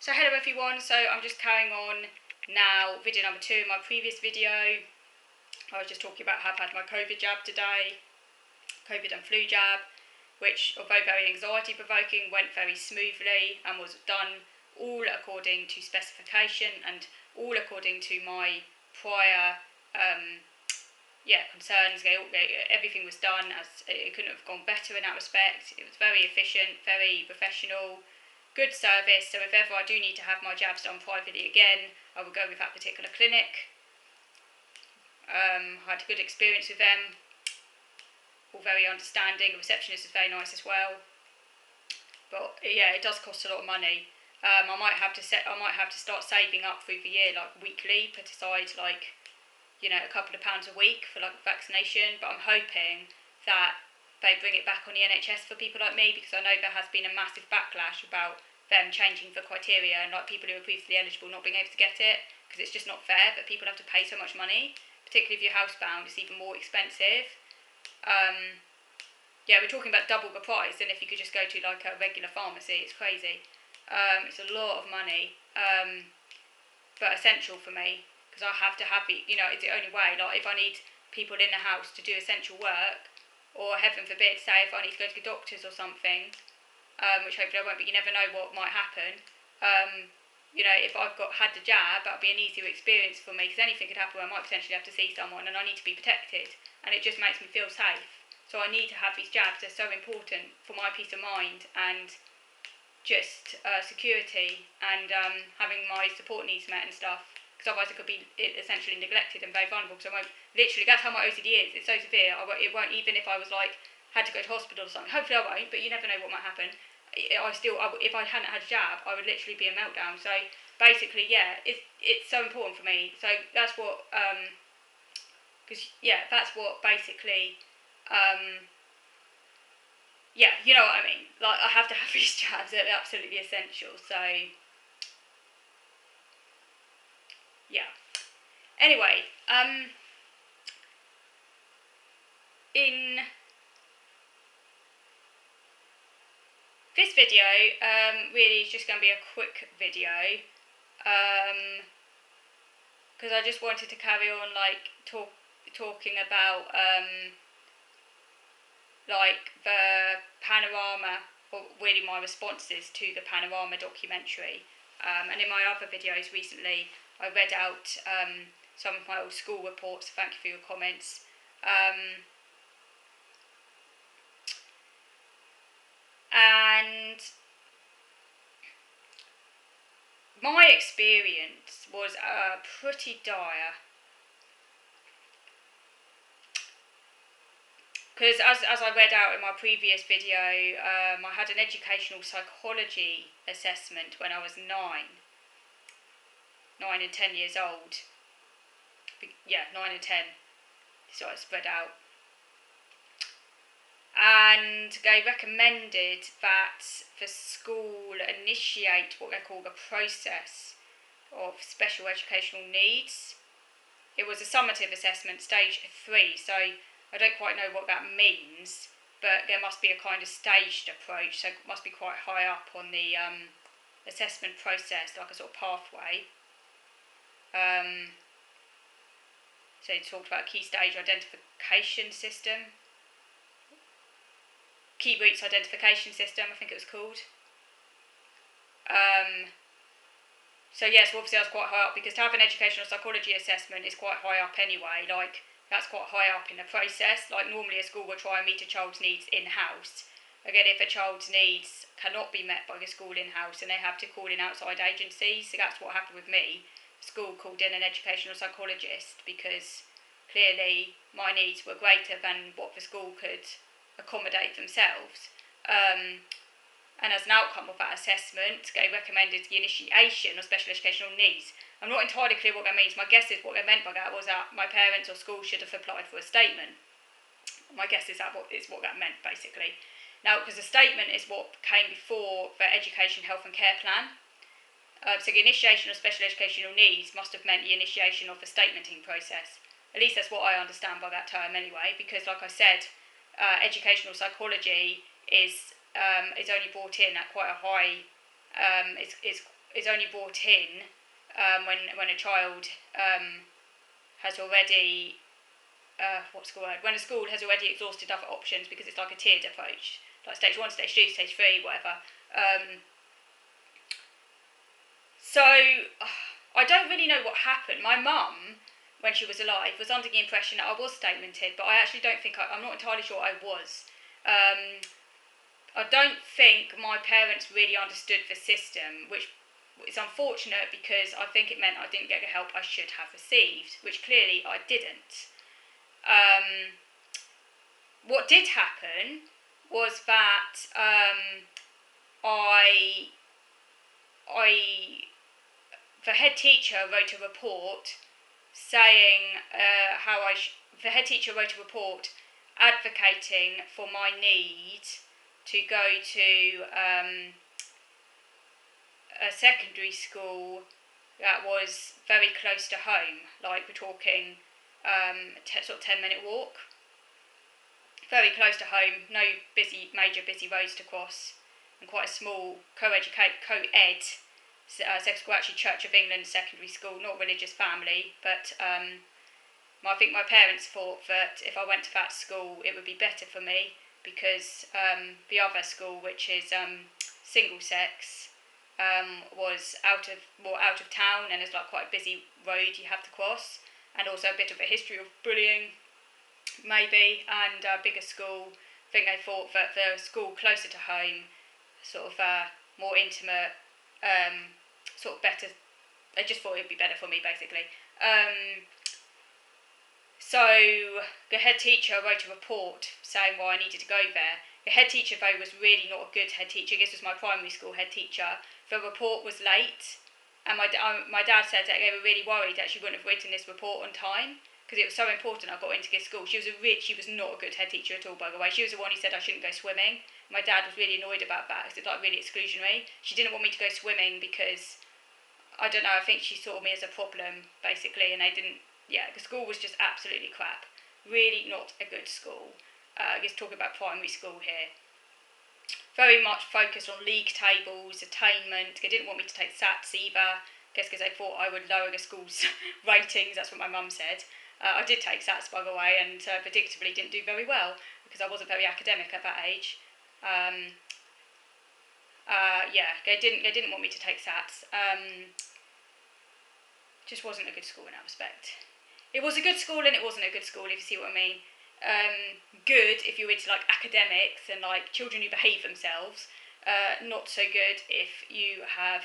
So hello everyone, so I'm just carrying on now, video number 2 in my previous video. I was just talking about how I've had my COVID jab today, COVID and flu jab, which although very anxiety provoking, went very smoothly and was done all according to specification and all according to my prior concerns. Everything was done as it couldn't have gone better in that respect. It was very efficient, very professional. Good service, so if ever I do need to have my jabs done privately again, I will go with that particular clinic. I had a good experience with them, all very understanding. The receptionist is very nice as well. But yeah, it does cost a lot of money. I might have to start saving up through the year, like weekly, put aside like, a couple of pounds a week for like vaccination. But I'm hoping that they bring it back on the NHS for people like me, because I know there has been a massive backlash about them changing the criteria and like people who are previously eligible not being able to get it, because it's just not fair that people have to pay so much money, particularly if you're housebound. It's even more expensive. We're talking about double the price than if you could just go to like a regular pharmacy. It's crazy. It's a lot of money, but essential for me, because I have to have it. It's the only way. Like if I need people in the house to do essential work, or heaven forbid, say if I need to go to the doctors or something, which hopefully I won't, but you never know what might happen. If I've had the jab, that'll be an easier experience for me, because anything could happen where I might potentially have to see someone and I need to be protected, and it just makes me feel safe. So I need to have these jabs. They're so important for my peace of mind and just security and having my support needs met and stuff, because otherwise I could be essentially neglected and very vulnerable. So I won't, literally, that's how my OCD is. It's so severe. It won't, even if I was like had to go to hospital or something. Hopefully I won't, but you never know what might happen. If I hadn't had a jab, I would literally be a meltdown. So basically, yeah, it's so important for me. So that's what that's what basically you know what I mean. Like I have to have these jabs. They're absolutely essential. So yeah. Anyway, in this video, really is just going to be a quick video, because I just wanted to carry on like talking about like the Panorama, or really my responses to the Panorama documentary. And in my other videos recently, I read out some of my old school reports. Thank you for your comments. And my experience was pretty dire, because as I read out in my previous video, I had an educational psychology assessment when I was 9 and 10 years old. Yeah, 9 and 10, so I spread out. And they recommended that the school initiate what they call the process of special educational needs. It was a summative assessment, stage 3, so I don't quite know what that means, but there must be a kind of staged approach, so it must be quite high up on the assessment process, like a sort of pathway. So they talked about a key stage identification system. Key routes identification system, I think it was called. So obviously I was quite high up, because to have an educational psychology assessment is quite high up anyway. Like that's quite high up in the process. Like normally a school will try and meet a child's needs in-house. Again, if a child's needs cannot be met by the school in-house, and they have to call in outside agencies. So that's what happened with me. The school called in an educational psychologist because clearly my needs were greater than what the school could accommodate themselves, and as an outcome of that assessment, they recommended the initiation of special educational needs. I'm not entirely clear what that means. My guess is what they meant by that was that my parents or school should have applied for a statement. My guess is what that meant, basically. Now, because the statement is what came before the education, health and care plan. So the initiation of special educational needs must have meant the initiation of the statementing process. At least that's what I understand by that term anyway, because like I said, educational psychology is only brought in at quite a high, is only brought in when a child has already when a school has already exhausted other options, because it's like a tiered approach, like stage 1, stage 2, stage 3, whatever. So I don't really know what happened. My mum, when she was alive, was under the impression that I was statemented, but I actually don't think I'm not entirely sure I was. I don't think my parents really understood the system, which is unfortunate because I think it meant I didn't get the help I should have received, which clearly I didn't. What did happen was that the head teacher wrote a report saying the head teacher wrote a report advocating for my need to go to a secondary school that was very close to home. Like, we're talking sort of 10-minute walk. Very close to home, no major busy roads to cross, and quite a small co-ed secondary school, actually Church of England secondary school, not religious family, but I think my parents thought that if I went to that school it would be better for me, because the other school, which is single sex, was out of town, and there's like quite a busy road you have to cross, and also a bit of a history of bullying maybe, and a bigger school. I think they thought that the school closer to home, sort of more intimate, sort of better, they just thought it would be better for me, basically. So the head teacher wrote a report saying why I needed to go there. The head teacher, though, was really not a good head teacher. This was my primary school head teacher. The report was late, and my dad said that they were really worried that she wouldn't have written this report on time, because it was so important I got into this school. She was not a good head teacher at all, by the way. She was the one who said I shouldn't go swimming. My dad was really annoyed about that, because it's like really exclusionary. She didn't want me to go swimming because, I don't know, I think she saw me as a problem, basically, and the school was just absolutely crap. Really not a good school. Just talking about primary school here. Very much focused on league tables, attainment. They didn't want me to take SATs either. I guess because they thought I would lower the school's ratings. That's what my mum said. I did take SATs, by the way, and predictably didn't do very well because I wasn't very academic at that age. They didn't want me to take SATs. Just wasn't a good school in that respect. It was a good school and it wasn't a good school, if you see what I mean. Good if you're into like academics and like children who behave themselves. Not so good if you have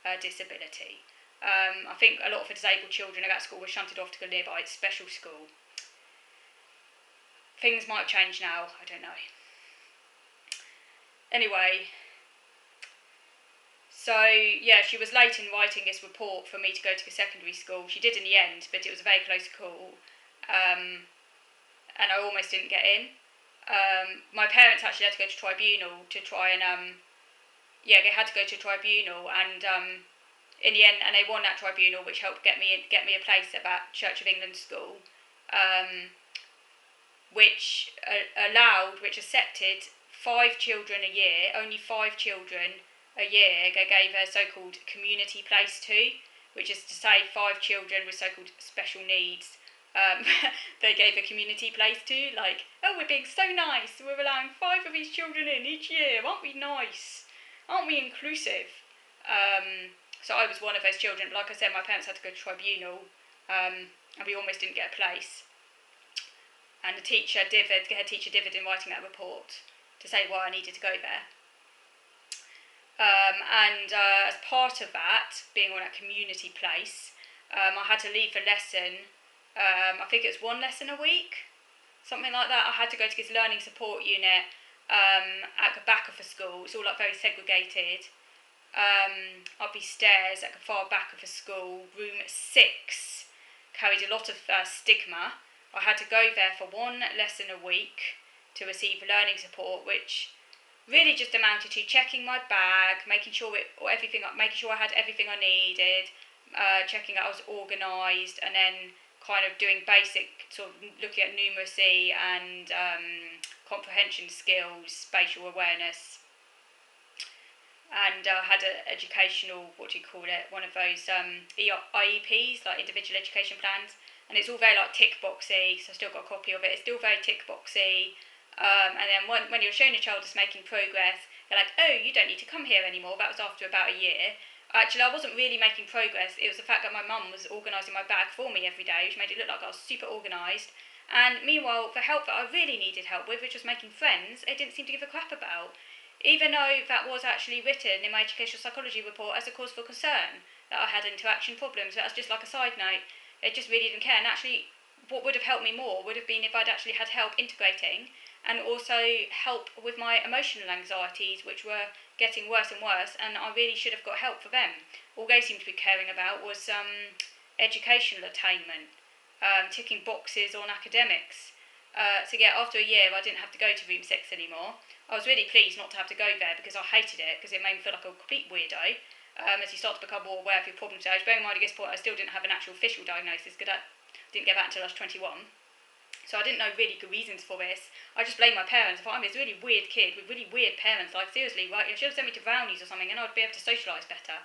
a disability. I think a lot of the disabled children at that school were shunted off to go nearby special school. Things might have changed now, I don't know. Anyway, so yeah, she was late in writing this report for me to go to the secondary school. She did in the end, but it was a very close call, and I almost didn't get in. My parents actually had to go to tribunal to try and they had to go to tribunal, and in the end, and they won that tribunal, which helped get me a place at that Church of England school, which accepted 5 children a year, only 5 children a year. They gave a so-called community place to, which is to say 5 children with so-called special needs. They gave a community place to, like, oh, we're being so nice, we're allowing 5 of these children in each year, aren't we nice? Aren't we inclusive? So I was one of those children, but like I said, my parents had to go to tribunal, and we almost didn't get a place. And the head teacher dithered in writing that report to say why I needed to go there. As part of that, being on a community place, I had to leave the lesson. I think it was 1 lesson a week, something like that. I had to go to this learning support unit at the back of the school. It's all like very segregated. Up these stairs at the far back of the school, room 6, carried a lot of stigma. I had to go there for 1 lesson a week to receive learning support, which really just amounted to checking my bag, making sure I had everything I needed, checking that I was organised, and then kind of doing basic sort of looking at numeracy and comprehension skills, spatial awareness. and had an educational, what do you call it, one of those IEPs, like individual education plans, and it's all very like tick boxy, so I still got a copy of it. It's still very tick boxy, and then when you're showing a child that's making progress, they're like, oh, you don't need to come here anymore. That was after about a year. Actually, I wasn't really making progress. It was the fact that my mum was organising my bag for me every day, which made it look like I was super organised. And meanwhile, the help that I really needed help with, which was making friends, they didn't seem to give a crap about. Even though that was actually written in my educational psychology report as a cause for concern, that I had interaction problems, that was just like a side note. They just really didn't care. And actually, what would have helped me more would have been if I'd actually had help integrating and also help with my emotional anxieties, which were getting worse and worse, and I really should have got help for them. All they seemed to be caring about was educational attainment, ticking boxes on academics. So yeah, after a year, I didn't have to go to room 6 anymore. I was really pleased not to have to go there because I hated it, because it made me feel like a complete weirdo. As you start to become more aware of your problem stage, bearing in mind at this point I still didn't have an actual official diagnosis, because I didn't get that until I was 21. So I didn't know really good reasons for this. I just blamed my parents. I thought, I'm this really weird kid with really weird parents. Like, seriously, right? You should have sent me to Brownies or something and I'd be able to socialise better.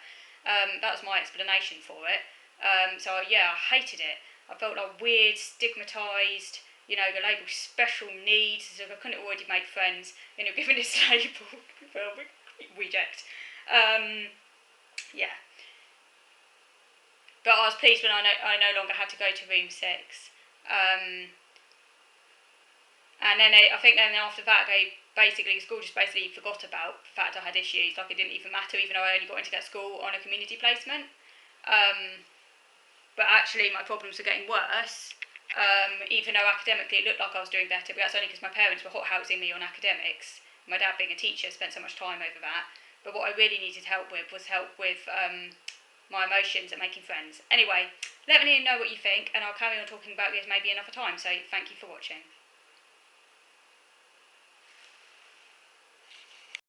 That was my explanation for it. So, yeah, I hated it. I felt like weird, stigmatised, you know, the label special needs, as if I couldn't have already made friends, you know, given this label. Reject. Yeah. But I was pleased when I no longer had to go to room 6. And then I think then after that, the school just basically forgot about the fact I had issues. Like, it didn't even matter, even though I only got into that school on a community placement. But actually, my problems were getting worse, even though academically it looked like I was doing better. But that's only because my parents were hothousing me on academics. My dad, being a teacher, spent so much time over that. But what I really needed help with was my emotions and making friends. Anyway, let me know what you think, and I'll carry on talking about this maybe another time. So thank you for watching.